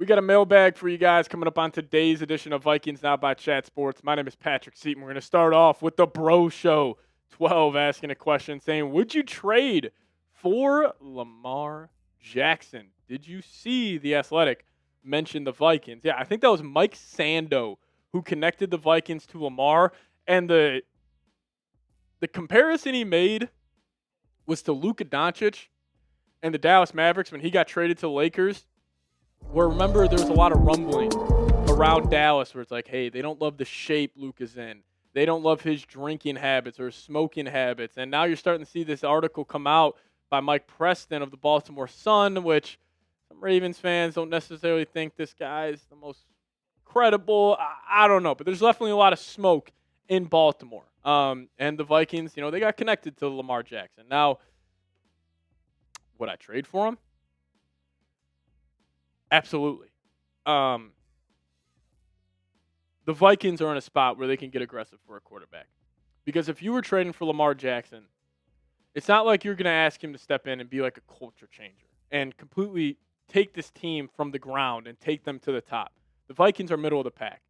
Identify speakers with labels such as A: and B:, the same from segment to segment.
A: got a mailbag for you guys coming up on today's edition of Vikings Now by Chat Sports. My name is Patrick Siepman. We're going to start off with the Bro Show 12 asking a question saying, would you trade for Lamar Jackson? Did you see The Athletic mention the Vikings? Yeah, I think that was Mike Sando who connected the Vikings to Lamar. And the comparison he made was to Luka Doncic and the Dallas Mavericks when he got traded to the Lakers. Where, remember, there was a lot of rumbling around Dallas where it's like, hey, they don't love the shape Luka's in. They don't love his drinking habits or smoking habits. And now you're starting to see this article come out by Mike Preston of the Baltimore Sun, which some Ravens fans don't necessarily think this guy is the most credible. I don't know. But there's definitely a lot of smoke in Baltimore. And the Vikings, they got connected to Lamar Jackson. Now, would I trade for him? Absolutely. The Vikings are in a spot where they can get aggressive for a quarterback. Because if you were trading for Lamar Jackson, it's not like you're going to ask him to step in and be like a culture changer and completely take this team from the ground and take them to the top. The Vikings are middle of the pack.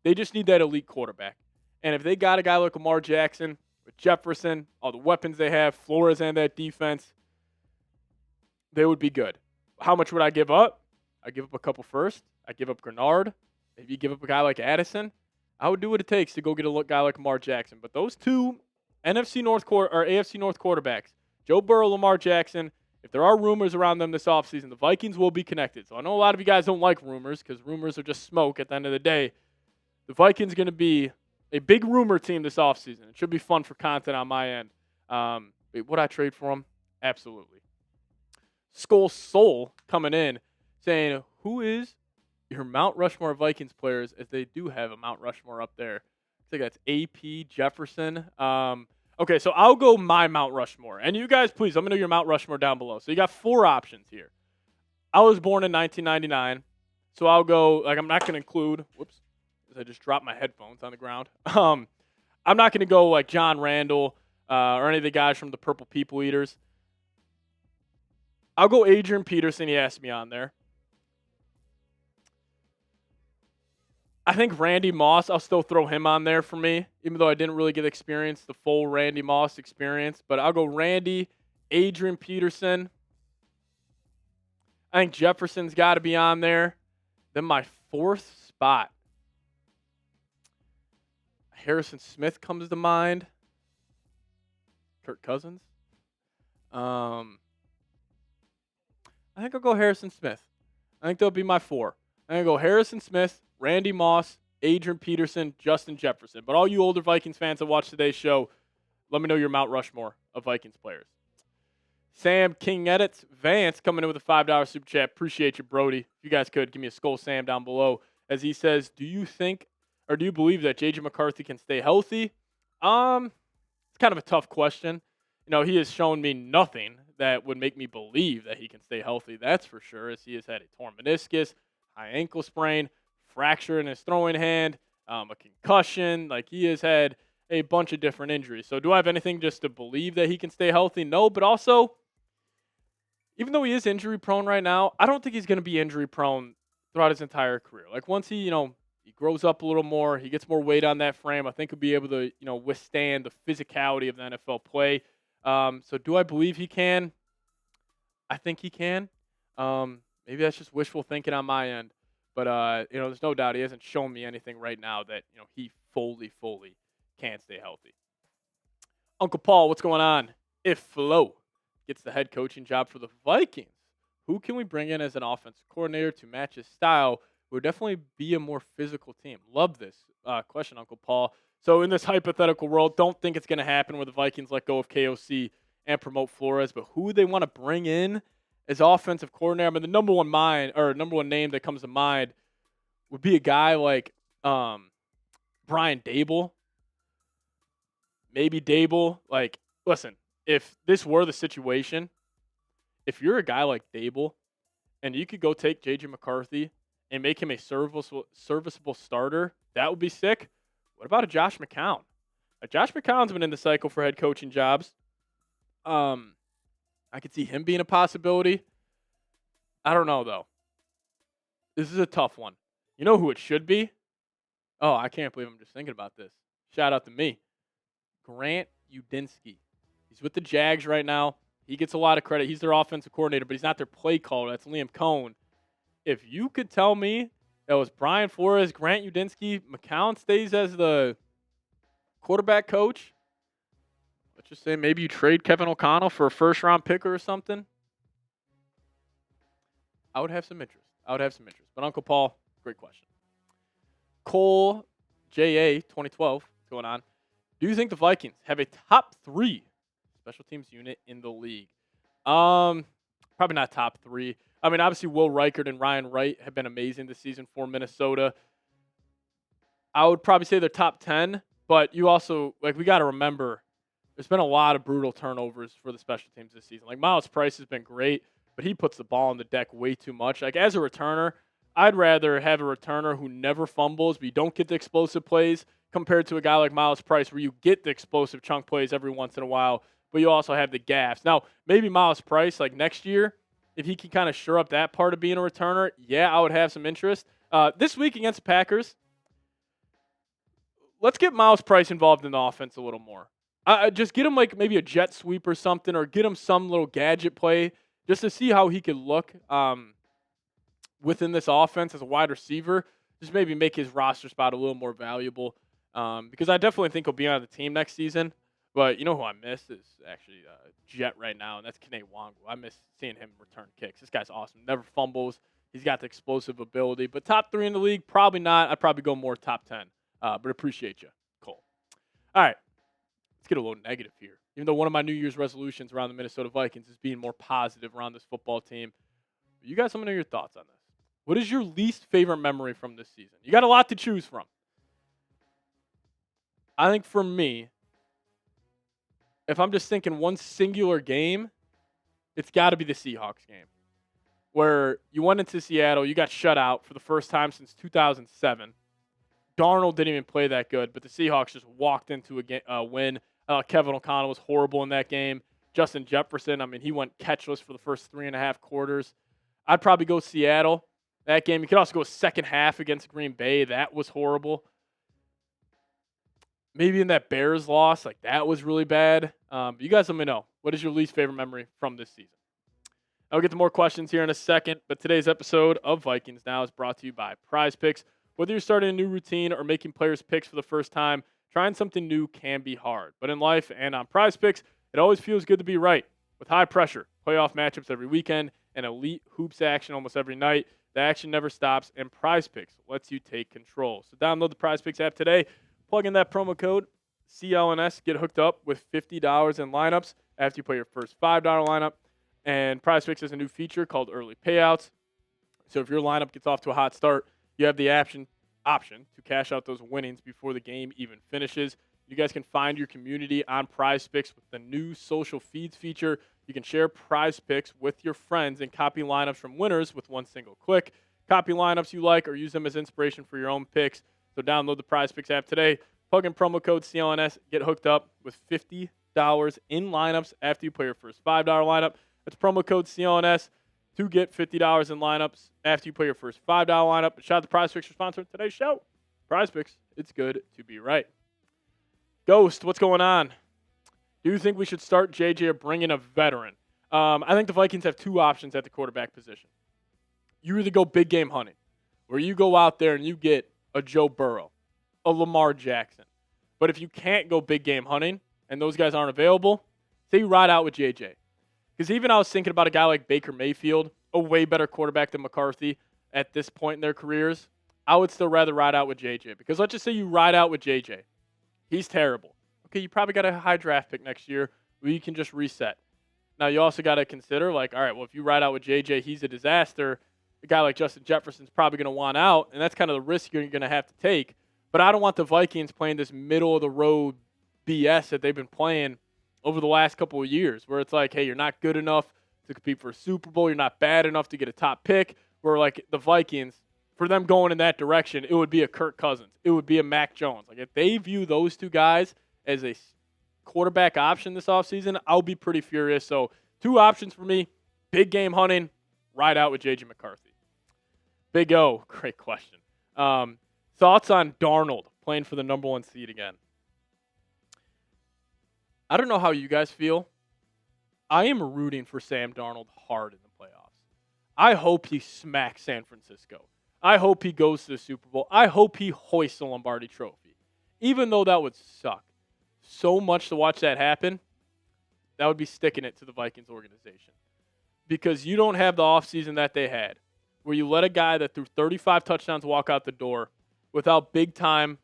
A: They just need that elite quarterback. And if they got a guy like Lamar Jackson with Jefferson, all the weapons they have, Flores and that defense, they would be good. How much would I give up? I give up a couple first. I give up Grenard. Maybe you give up a guy like Addison. I would do what it takes to go get a guy like Lamar Jackson. But those two AFC North quarterbacks, Joe Burrow, Lamar Jackson, if there are rumors around them this offseason, the Vikings will be connected. So I know a lot of you guys don't like rumors because rumors are just smoke at the end of the day. The Vikings are going to be a big rumor team this offseason. It should be fun for content on my end. Would I trade for them? Absolutely. Skull Soul coming in saying, who is your Mount Rushmore Vikings players, as they do have a Mount Rushmore up there? I think that's AP, Jefferson. Okay, so I'll go my Mount Rushmore. And you guys, please, let me know your Mount Rushmore down below. So you got 4 options here. I was born in 1999, so I'll go, I'm not going to include, whoops, I just dropped my headphones on the ground. I'm not going to go like John Randall or any of the guys from the Purple People Eaters. I'll go Adrian Peterson. He asked me on there. I think Randy Moss, I'll still throw him on there for me, even though I didn't really get to experience the full Randy Moss experience. But I'll go Randy, Adrian Peterson. I think Jefferson's got to be on there. Then my 4th spot, Harrison Smith comes to mind. Kirk Cousins. I think I'll go Harrison Smith. I think that'll be my 4. I'm going to go Harrison Smith, Randy Moss, Adrian Peterson, Justin Jefferson. But all you older Vikings fans that watch today's show, let me know your Mount Rushmore of Vikings players. Sam King Edits Vance coming in with a $5 super chat. Appreciate you, Brody. If you guys could, give me a skull Sam down below. As he says, do you believe that J.J. McCarthy can stay healthy? It's kind of a tough question. He has shown me nothing that would make me believe that he can stay healthy. That's for sure, as he has had a torn meniscus, high ankle sprain, fracture in his throwing hand, a concussion. Like, he has had a bunch of different injuries. So do I have anything just to believe that he can stay healthy? No, but also, even though he is injury prone right now, I don't think he's going to be injury prone throughout his entire career. Like, once he grows up a little more, he gets more weight on that frame, I think he'll be able to, withstand the physicality of the NFL play. So do I believe he can? I think he can. Maybe that's just wishful thinking on my end. But, there's no doubt he hasn't shown me anything right now that, he fully can't stay healthy. Uncle Paul, what's going on? If Flo gets the head coaching job for the Vikings, who can we bring in as an offensive coordinator to match his style? Would definitely be a more physical team. Love this question, Uncle Paul. So in this hypothetical world, don't think it's going to happen where the Vikings let go of KOC and promote Flores, but who they want to bring in as offensive coordinator? I mean, the number one name that comes to mind would be a guy like Brian Dable. Maybe Dable. Like, listen, if this were the situation, if you're a guy like Dable and you could go take J.J. McCarthy and make him a serviceable starter, that would be sick. What about a Josh McCown? Josh McCown's been in the cycle for head coaching jobs. I could see him being a possibility. I don't know, though. This is a tough one. You know who it should be? Oh, I can't believe I'm just thinking about this. Shout out to me. Grant Udinsky. He's with the Jags right now. He gets a lot of credit. He's their offensive coordinator, but he's not their play caller. That's Liam Cohn. If you could tell me that was Brian Flores, Grant Udinsky, McCown stays as the quarterback coach, let's just say maybe you trade Kevin O'Connell for a first-round picker or something, I would have some interest. But Uncle Paul, great question. Cole J.A. 2012, what's going on? Do you think the Vikings have a top 3 special teams unit in the league? Probably not top 3. I mean, obviously Will Reichert and Ryan Wright have been amazing this season for Minnesota. I would probably say they're top 10, but you also, we got to remember, there's been a lot of brutal turnovers for the special teams this season. Like, Miles Price has been great, but he puts the ball on the deck way too much. Like, as a returner, I'd rather have a returner who never fumbles, but you don't get the explosive plays, compared to a guy like Miles Price where you get the explosive chunk plays every once in a while, but you also have the gaps. Now, maybe Miles Price, like next year, if he can kind of shore up that part of being a returner, yeah, I would have some interest. This week against the Packers, let's get Miles Price involved in the offense a little more. Just get him like maybe a jet sweep or something, or get him some little gadget play just to see how he could look within this offense as a wide receiver. Just maybe make his roster spot a little more valuable, because I definitely think he'll be on the team next season. But you know who I miss is actually Jet right now, and that's Kene Wangu. I miss seeing him return kicks. This guy's awesome. Never fumbles. He's got the explosive ability. But top 3 in the league, probably not. I'd probably go more top 10. But appreciate you, Cole. All right, let's get a little negative here. Even though one of my New Year's resolutions around the Minnesota Vikings is being more positive around this football team, you guys, let me know your thoughts on this. What is your least favorite memory from this season? You got a lot to choose from. I think for me, if I'm just thinking one singular game, it's got to be the Seahawks game, where you went into Seattle, you got shut out for the first time since 2007. Darnold didn't even play that good, but the Seahawks just walked into a win. Kevin O'Connell was horrible in that game. Justin Jefferson, I mean, he went catchless for the first 3.5 quarters. I'd probably go Seattle. That game, you could also go second half against Green Bay. That was horrible. Maybe in that Bears loss, like that was really bad. You guys let me know. What is your least favorite memory from this season? I'll get to more questions here in a second, but today's episode of Vikings Now is brought to you by Prize Picks. Whether you're starting a new routine or making players' picks for the first time, trying something new can be hard. But in life and on Prize Picks, it always feels good to be right. With high pressure, playoff matchups every weekend, and elite hoops action almost every night, the action never stops, and Prize Picks lets you take control. So download the Prize Picks app today. Plug in that promo code CLNS, get hooked up with $50 in lineups after you play your first $5 lineup. And Prize Picks has a new feature called Early Payouts. So if your lineup gets off to a hot start, you have the option to cash out those winnings before the game even finishes. You guys can find your community on Prize Picks with the new social feeds feature. You can share Prize Picks with your friends and copy lineups from winners with one single click. Copy lineups you like or use them as inspiration for your own picks. So download the Prize Picks app today. Plug in promo code CLNS. Get hooked up with $50 in lineups after you play your first $5 lineup. That's promo code CLNS to get $50 in lineups after you play your first $5 lineup. And shout out to Prize Picks for sponsoring today's show. Prize Picks, it's good to be right. Ghost, what's going on? Do you think we should start JJ or bring in a veteran? I think the Vikings have 2 options at the quarterback position. You either go big game hunting, where you go out there and you get a Joe Burrow, a Lamar Jackson. But if you can't go big game hunting and those guys aren't available, say you ride out with JJ. Because even I was thinking about a guy like Baker Mayfield, a way better quarterback than McCarthy at this point in their careers. I would still rather ride out with JJ. Because let's just say you ride out with JJ. He's terrible. Okay, you probably got a high draft pick next year where you can just reset. Now, you also got to consider, all right, well, if you ride out with JJ, he's a disaster. A guy like Justin Jefferson's probably going to want out, and that's kind of the risk you're going to have to take. But I don't want the Vikings playing this middle-of-the-road BS that they've been playing over the last couple of years, where it's like, hey, you're not good enough to compete for a Super Bowl. You're not bad enough to get a top pick. Where, like, the Vikings, for them going in that direction, it would be a Kirk Cousins. It would be a Mac Jones. Like, if they view those 2 guys as a quarterback option this offseason, I'll be pretty furious. So 2 options for me, big game hunting, ride out with J.J. McCarthy. Big O, great question. Thoughts on Darnold playing for the number 1 seed again? I don't know how you guys feel. I am rooting for Sam Darnold hard in the playoffs. I hope he smacks San Francisco. I hope he goes to the Super Bowl. I hope he hoists the Lombardi Trophy. Even though that would suck so much to watch that happen, that would be sticking it to the Vikings organization. Because you don't have the offseason that they had, where you let a guy that threw 35 touchdowns walk out the door without big-time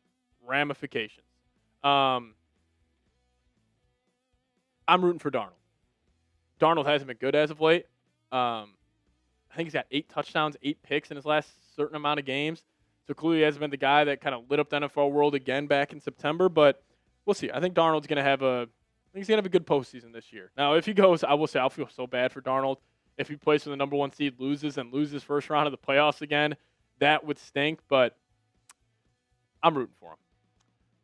A: ramifications. I'm rooting for Darnold. Darnold hasn't been good as of late. I think he's got 8 touchdowns, 8 picks in his last certain amount of games. So clearly he hasn't been the guy that kind of lit up the NFL world again back in September. But we'll see. I think Darnold's going to have a good postseason this year. Now, if he goes, I will say I'll feel so bad for Darnold. If he plays for the number 1 seed, loses first round of the playoffs again, that would stink. But I'm rooting for him.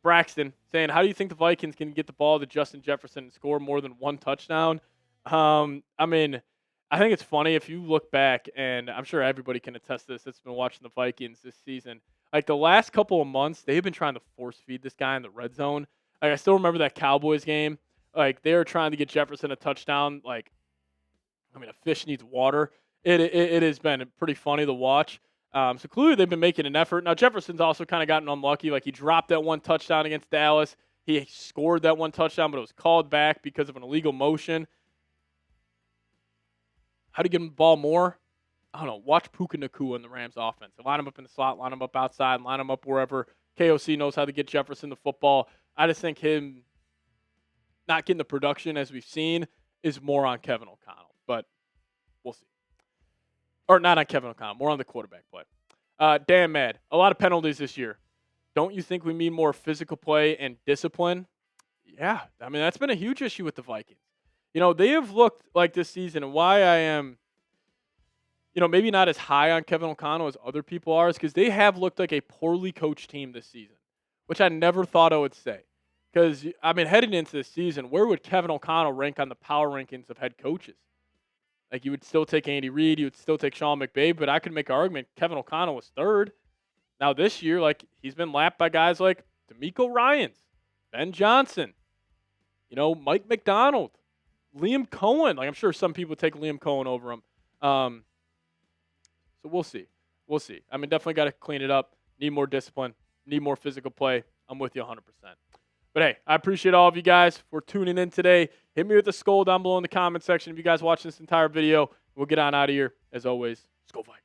A: Braxton saying, how do you think the Vikings can get the ball to Justin Jefferson and score more than 1 touchdown? I think it's funny if you look back, and I'm sure everybody can attest to this that's been watching the Vikings this season. Like the last couple of months, they've been trying to force feed this guy in the red zone. Like I still remember that Cowboys game. Like they were trying to get Jefferson a touchdown. A fish needs water. It has been pretty funny to watch. So clearly they've been making an effort. Now Jefferson's also kind of gotten unlucky. Like he dropped that 1 touchdown against Dallas. He scored that 1 touchdown, but it was called back because of an illegal motion. How to get him the ball more? I don't know. Watch Puka Nacua in the Rams offense. Line him up in the slot, line him up outside, line him up wherever. KOC knows how to get Jefferson the football. I just think him not getting the production as we've seen is more on Kevin O'Connell. But we'll see. Or not on Kevin O'Connell, more on the quarterback play. Dan Mad, a lot of penalties this year. Don't you think we need more physical play and discipline? Yeah, that's been a huge issue with the Vikings. They have looked like this season, and why I am, maybe not as high on Kevin O'Connell as other people are, is because they have looked like a poorly coached team this season, which I never thought I would say. Because, heading into this season, where would Kevin O'Connell rank on the power rankings of head coaches? Like, you would still take Andy Reid, you would still take Sean McVay, but I could make an argument Kevin O'Connell was 3rd. Now, this year, he's been lapped by guys like DeMeco Ryans, Ben Johnson, Mike McDonald, Liam Cohen. I'm sure some people take Liam Cohen over him. So we'll see. Definitely got to clean it up. Need more discipline. Need more physical play. I'm with you 100%. But, hey, I appreciate all of you guys for tuning in today. Hit me with a skull down below in the comment section if you guys watch this entire video. We'll get on out of here. As always, Skull Vikings.